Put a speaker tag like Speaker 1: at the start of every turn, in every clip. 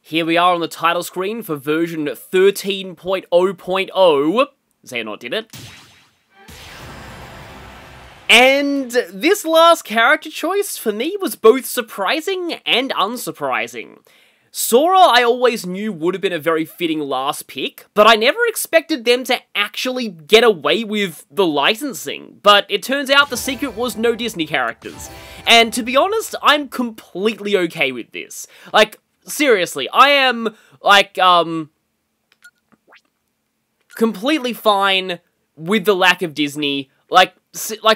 Speaker 1: Here we are on the title screen for version 13.0.0. Xehanort did it. And this last character choice, for me, was both surprising and unsurprising. Sora, I always knew would have been a very fitting last pick, but I never expected them to actually get away with the licensing. But it turns out the secret was no Disney characters. And to be honest, I'm completely okay with this. Like, seriously, I am, like, completely fine with the lack of Disney. Like,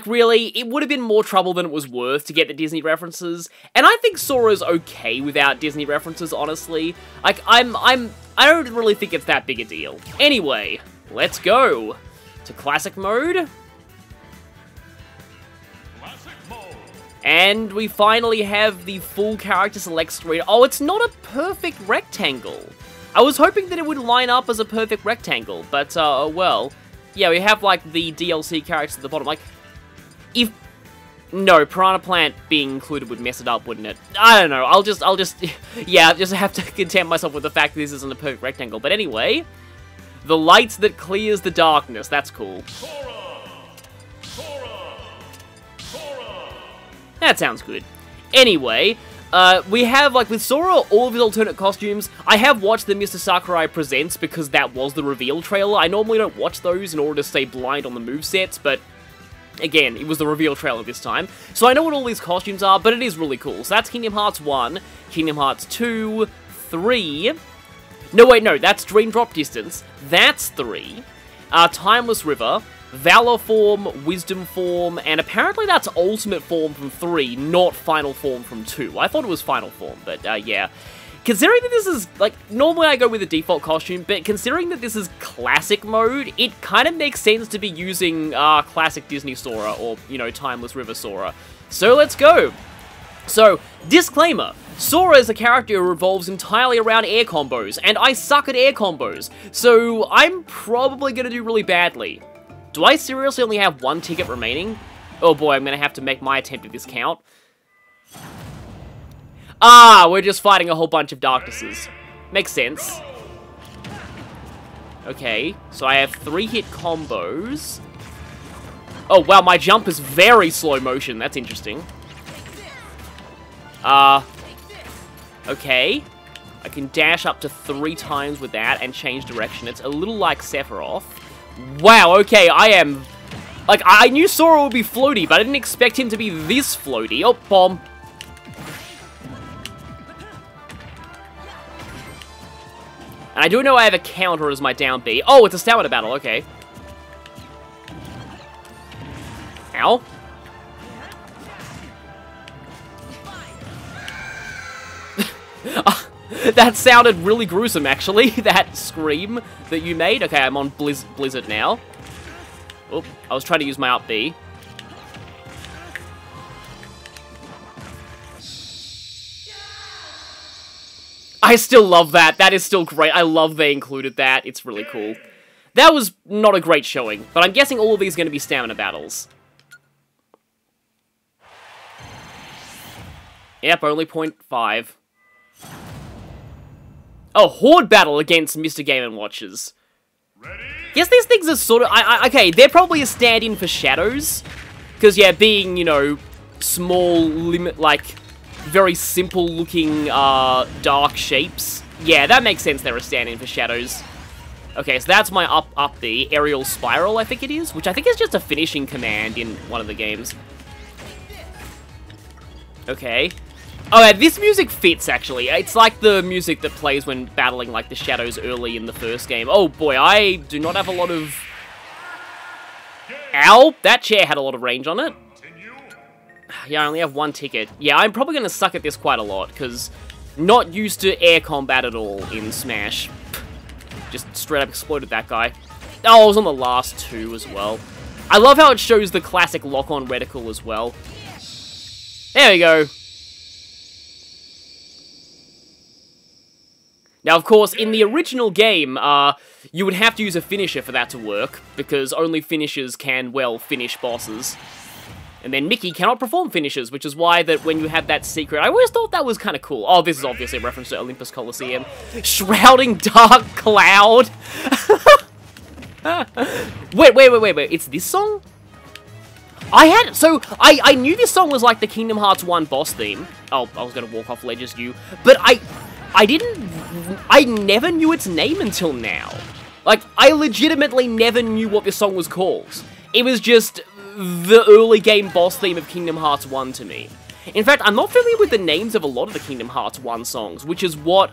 Speaker 1: really, it would have been more trouble than it was worth to get the Disney references, and I think Sora's okay without Disney references, honestly. Like, I don't really think it's that big a deal. Anyway, let's go to Classic Mode. And we finally have the full character select screen. Oh, it's not a perfect rectangle. I was hoping that it would line up as a perfect rectangle, but, well... Yeah, we have, like, the DLC characters at the bottom. Like, if... No, Piranha Plant being included would mess it up, wouldn't it? I don't know. I'll just... Yeah, just have to content myself with the fact that this isn't a perfect rectangle. But anyway, the light that clears the darkness. That's cool. Sora! Sora! Sora! That sounds good. Anyway... we have, like, with Sora, all of his alternate costumes. I have watched the Mr. Sakurai Presents because that was the reveal trailer. I normally don't watch those in order to stay blind on the movesets, but again, it was the reveal trailer this time. So I know what all these costumes are, but it is really cool. So that's Kingdom Hearts 1, Kingdom Hearts 2, 3... No, wait, no, that's Dream Drop Distance. That's 3. Timeless River, Valor Form, Wisdom Form, and apparently that's Ultimate Form from 3, not Final Form from 2. I thought it was Final Form, but yeah. Considering that this is, like, normally I go with the default costume, but considering that this is Classic Mode, it kind of makes sense to be using Classic Disney Sora, or, you know, Timeless River Sora. So let's go! So, disclaimer, Sora is a character who revolves entirely around air combos, and I suck at air combos, so I'm probably gonna do really badly. Do I seriously only have one ticket remaining? Oh boy, I'm gonna have to make my attempt at this count. Ah, we're just fighting a whole bunch of darknesses. Makes sense. Okay, so I have 3-hit combos. Oh wow, my jump is very slow motion, that's interesting. Okay. I can dash up to 3 times with that and change direction. It's a little like Sephiroth. Wow, okay, I am... Like, I knew Sora would be floaty, but I didn't expect him to be this floaty. Oh, bomb. And I do know I have a counter as my down B. Oh, it's a stamina battle, okay. Ow. That sounded really gruesome, actually, that scream that you made. Okay, I'm on Blizzard now. Oh, I was trying to use my up B. I still love that. That is still great. I love they included that. It's really cool. That was not a great showing, but I'm guessing all of these are going to be stamina battles. Yep, only 0.5. Oh, Horde battle against Mr. Game & Watches. Guess these things are sort of... okay, they're probably a stand-in for shadows. Because, yeah, being, you know, small, like, very simple-looking, dark shapes. Yeah, that makes sense they're a stand-in for shadows. Okay, so that's my up B, Aerial Spiral, I think it is. Which I think is just a finishing command in one of the games. Okay. Oh, yeah, this music fits, actually. It's like the music that plays when battling, like, the shadows early in the first game. Oh, boy, I do not have a lot of... Ow! That chair had a lot of range on it. Yeah, I only have 1 ticket. Yeah, I'm probably going to suck at this quite a lot, because not used to air combat at all in Smash. Just straight up exploded that guy. Oh, I was on the last 2 as well. I love how it shows the classic lock-on reticle as well. There we go. Now, of course, in the original game, you would have to use a finisher for that to work, because only finishers can, well, finish bosses. And then Mickey cannot perform finishes, which is why that when you have that secret, I always thought that was kind of cool. Oh, this is obviously a reference to Olympus Coliseum. Shrouding Dark Cloud. Wait, it's this song? I knew this song was like the Kingdom Hearts 1 boss theme. Oh, I was gonna walk off ledge as you. But I never knew its name until now. Like, I legitimately never knew what this song was called. It was just the early game boss theme of Kingdom Hearts 1 to me. In fact, I'm not familiar with the names of a lot of the Kingdom Hearts 1 songs, which is what,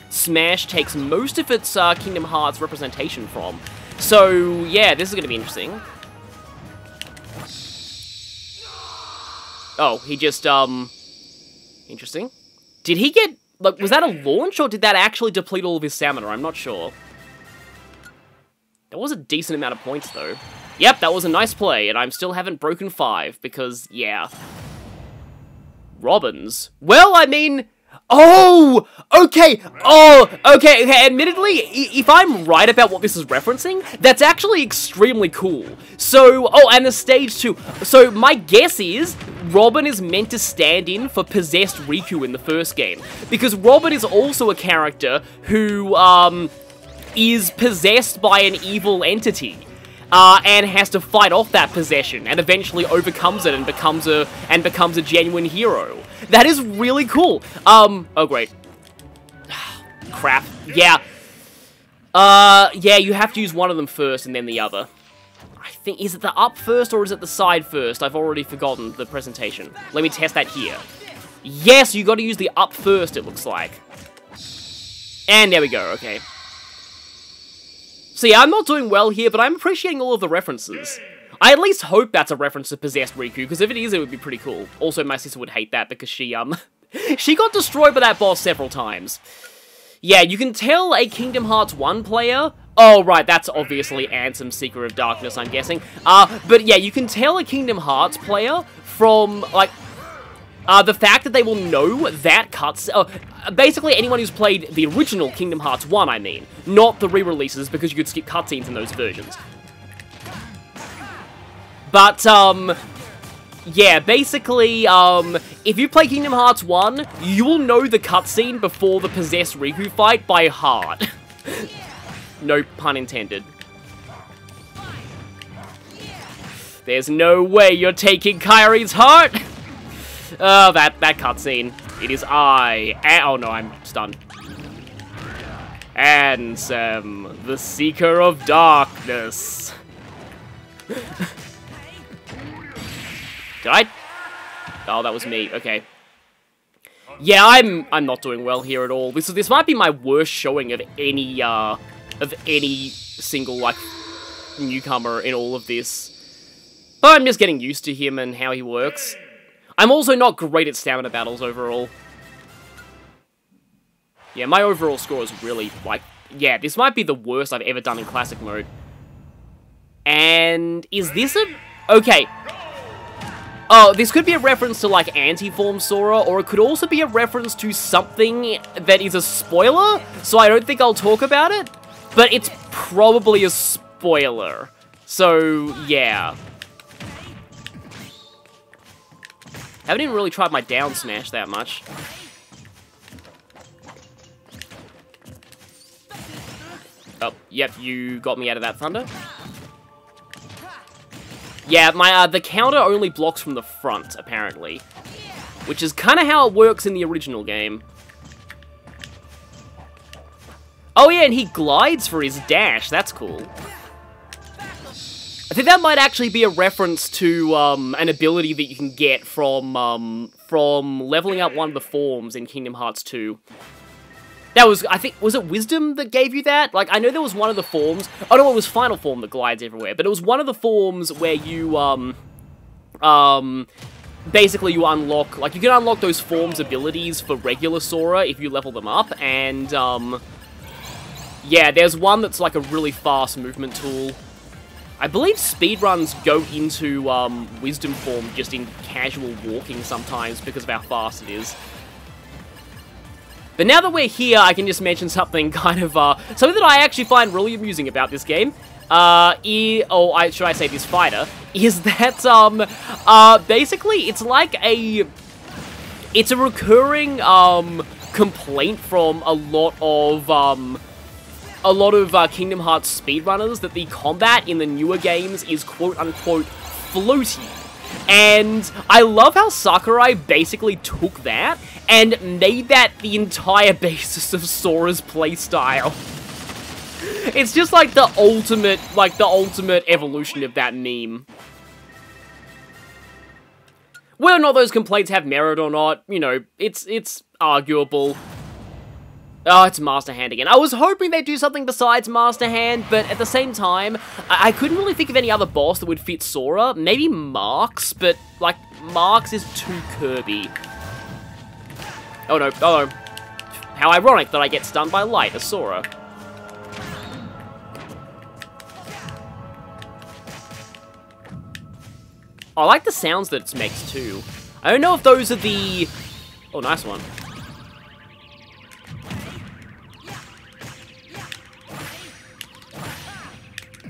Speaker 1: Smash takes most of its, Kingdom Hearts representation from. So, yeah, this is gonna be interesting. Oh, he just, interesting. Did he get, like, was that a launch, or did that actually deplete all of his stamina? I'm not sure. That was a decent amount of points, though. Yep, that was a nice play, and I still haven't broken 5, because, yeah. Robins? Well, I mean... Oh! Okay! Oh! Okay, admittedly, if I'm right about what this is referencing, that's actually extremely cool. So, oh, and the stage too. So, my guess is, Robin is meant to stand in for possessed Riku in the first game. Because Robin is also a character who, is possessed by an evil entity. And has to fight off that possession, and eventually overcomes it and becomes a genuine hero. That is really cool. Oh great. Crap. Yeah. Yeah, you have to use one of them first and then the other. I think, is it the up first or is it the side first? I've already forgotten the presentation. Let me test that here. Yes, you gotta use the up first, it looks like. And there we go, okay. So yeah, I'm not doing well here, but I'm appreciating all of the references. I at least hope that's a reference to Possessed Riku, because if it is, it would be pretty cool. Also, my sister would hate that, because she got destroyed by that boss several times. Yeah, you can tell a Kingdom Hearts 1 player... Oh, right, that's obviously Ansem's Secret of Darkness, I'm guessing. But yeah, you can tell a Kingdom Hearts player from, like... the fact that they will know that basically anyone who's played the original Kingdom Hearts 1, I mean. Not the re-releases, because you could skip cutscenes in those versions. But, yeah, basically, if you play Kingdom Hearts 1, you will know the cutscene before the Possessed Riku fight by heart. No pun intended. There's no way you're taking Kairi's heart! Oh, that cutscene. It is oh no, I'm stunned. Ansem, the Seeker of Darkness. Did I? Oh, that was me. Okay. Yeah, I'm not doing well here at all. This might be my worst showing of any single, like, newcomer in all of this. But I'm just getting used to him and how he works. I'm also not great at stamina battles overall. Yeah, my overall score is really, like... Yeah, this might be the worst I've ever done in Classic Mode. And... is this a... Okay. Oh, this could be a reference to, like, Anti-Form Sora, or it could also be a reference to something that is a spoiler, so I don't think I'll talk about it. But it's probably a spoiler. So, yeah. Haven't even really tried my down smash that much. Oh, yep, you got me out of that thunder. Yeah, the counter only blocks from the front, apparently. Which is kind of how it works in the original game. Oh yeah, and he glides for his dash, that's cool. I think that might actually be a reference to, an ability that you can get from leveling up one of the forms in Kingdom Hearts 2. That was, I think, was it Wisdom that gave you that? Like, I know there was one of the forms, oh no, it was Final Form that glides everywhere, but it was one of the forms where you, basically you unlock, like, you can unlock those forms' abilities for regular Sora if you level them up, and, yeah, there's one that's like a really fast movement tool. I believe speedruns go into, Wisdom form just in casual walking sometimes because of how fast it is. But now that we're here, I can just mention something kind of, something that I actually find really amusing about this game. should I say this fighter, is that, basically, it's like it's a recurring, complaint from a lot of Kingdom Hearts speedrunners that the combat in the newer games is quote-unquote floaty. And I love how Sakurai basically took that and made that the entire basis of Sora's playstyle. It's just like the ultimate evolution of that meme. Whether or not those complaints have merit or not, you know, it's arguable. Oh, it's Master Hand again. I was hoping they'd do something besides Master Hand, but at the same time, I couldn't really think of any other boss that would fit Sora. Maybe Marx, but, like, Marx is too Kirby. Oh no, oh no. How ironic that I get stunned by light as Sora. I like the sounds that it makes, too. I don't know if those are the... Oh, nice one.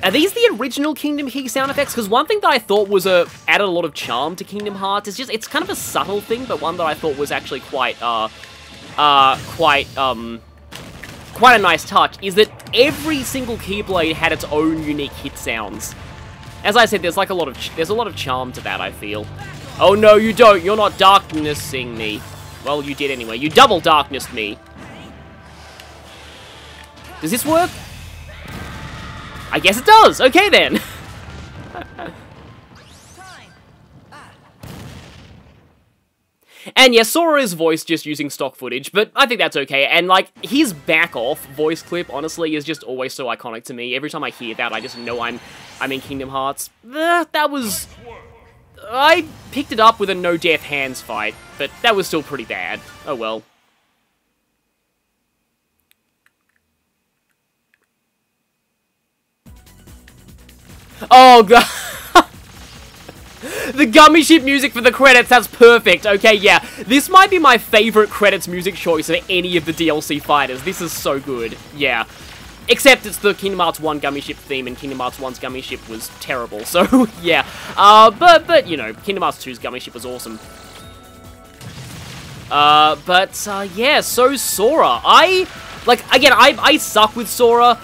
Speaker 1: Are these the original Kingdom Key sound effects? Because one thing that I thought was added a lot of charm to Kingdom Hearts is just, it's kind of a subtle thing, but one that I thought was actually quite a nice touch, is that every single Keyblade had its own unique hit sounds. As I said, there's a lot of charm to that, I feel. Oh no, you don't. You're not darknessing me. Well, you did anyway. You double darknessed me. Does this work? I guess it does. Okay then. And yeah, Sora is voiced just using stock footage, but I think that's okay. And like, his back-off voice clip, honestly, is just always so iconic to me. Every time I hear that, I just know I'm in Kingdom Hearts. That was... I picked it up with a no-death hands fight, but that was still pretty bad. Oh well. Oh god. The Gummy Ship music for the credits, that's perfect. Okay, yeah. This might be my favorite credits music choice of any of the DLC fighters. This is so good. Yeah. Except it's the Kingdom Hearts 1 Gummy Ship theme, and Kingdom Hearts 1's Gummy Ship was terrible, so yeah. But, you know, Kingdom Hearts 2's Gummy Ship was awesome. Yeah, so Sora. I suck with Sora.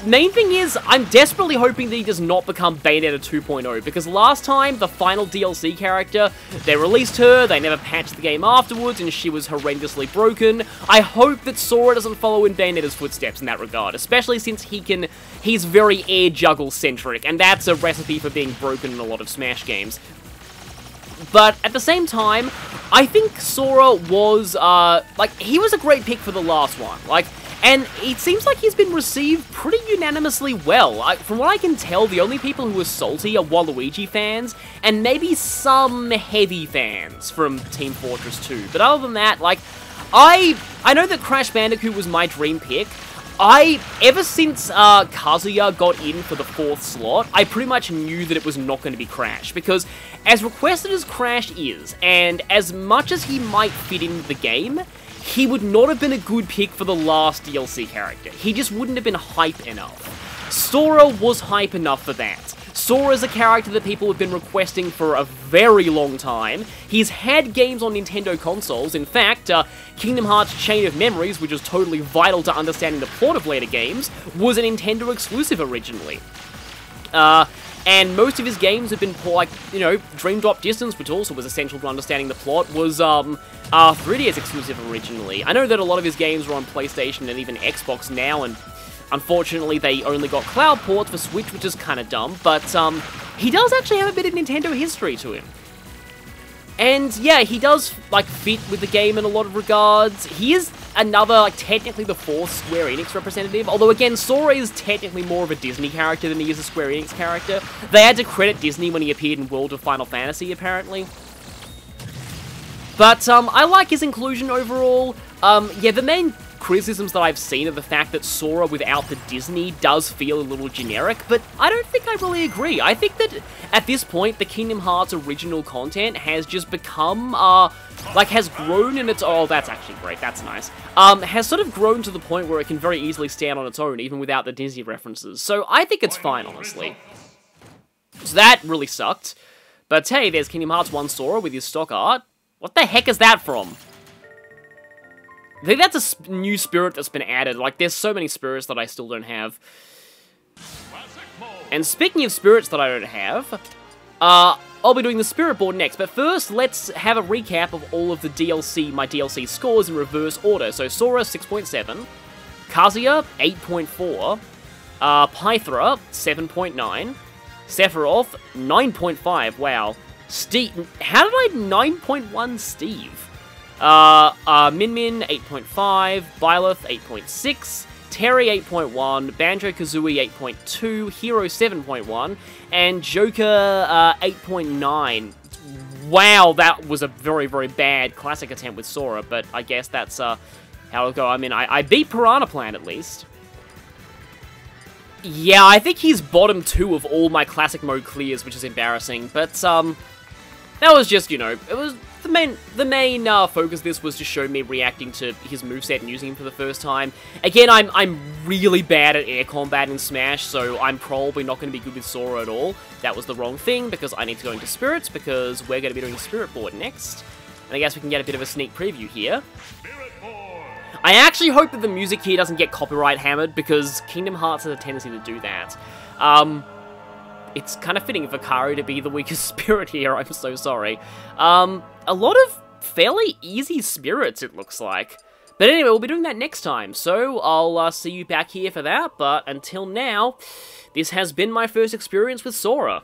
Speaker 1: Main thing is, I'm desperately hoping that he does not become Bayonetta 2.0, because last time, the final DLC character, they released her, they never patched the game afterwards, and she was horrendously broken. I hope that Sora doesn't follow in Bayonetta's footsteps in that regard, especially since he's very air juggle centric, and that's a recipe for being broken in a lot of Smash games. But at the same time, I think Sora was, he was a great pick for the last one, and it seems like he's been received pretty unanimously well. From what I can tell, the only people who are salty are Waluigi fans, and maybe some heavy fans from Team Fortress 2. But other than that, I know that Crash Bandicoot was my dream pick. Ever since Kazuya got in for the 4th slot, I pretty much knew that it was not going to be Crash, because as requested as Crash is, and as much as he might fit into the game, he would not have been a good pick for the last DLC character. He just wouldn't have been hype enough. Sora was hype enough for that. Sora is a character that people have been requesting for a very long time. He's had games on Nintendo consoles. In fact, Kingdom Hearts Chain of Memories, which is totally vital to understanding the plot of later games, was a Nintendo exclusive originally. And most of his games have been, Dream Drop Distance, which also was essential to understanding the plot, was 3DS exclusive originally. I know that a lot of his games were on PlayStation and even Xbox now, and unfortunately they only got cloud ports for Switch, which is kind of dumb, but he does actually have a bit of Nintendo history to him. And yeah, he does, fit with the game in a lot of regards. He is another, technically the 4th Square Enix representative, although again, Sora is technically more of a Disney character than he is a Square Enix character. They had to credit Disney when he appeared in World of Final Fantasy, apparently. But, I like his inclusion overall. Yeah, the main criticisms that I've seen are the fact that Sora without the Disney does feel a little generic, but I don't think I really agree. I think that at this point, the Kingdom Hearts original content has just become, has grown in its... Oh, that's actually great. That's nice. Has sort of grown to the point where it can very easily stand on its own, even without the Disney references. So I think it's fine, honestly. So that really sucked. But hey, there's Kingdom Hearts 1 Sora with his stock art. What the heck is that from? I think that's a new spirit that's been added. Like, there's so many spirits that I still don't have. And speaking of spirits that I don't have, I'll be doing the spirit board next. But first, let's have a recap of all of the DLC, my DLC scores in reverse order. So, Sora, 6.7. Kazuya, 8.4. Pythra, 7.9. Sephiroth, 9.5. Wow. Steve, how did I 9.1 Steve? Min Min, 8.5, Byleth, 8.6, Terry, 8.1, Banjo-Kazooie, 8.2, Hero, 7.1, and Joker, 8.9. Wow, that was a very, very bad classic attempt with Sora, but I guess that's, how it'll go. I mean, I beat Piranha Plant, at least. Yeah, I think he's bottom 2 of all my classic mode clears, which is embarrassing, but, that was just, you know, it was... The main focus of this was to show me reacting to his moveset and using him for the first time. Again, I'm really bad at air combat in Smash, so I'm probably not going to be good with Sora at all. That was the wrong thing, because I need to go into Spirits, because we're going to be doing a Spirit Board next. And I guess we can get a bit of a sneak preview here. I actually hope that the music here doesn't get copyright hammered, because Kingdom Hearts has a tendency to do that. It's kind of fitting for Karu to be the weakest spirit here, I'm so sorry. A lot of fairly easy spirits, it looks like. But anyway, we'll be doing that next time, so I'll see you back here for that, but until now, this has been my first experience with Sora.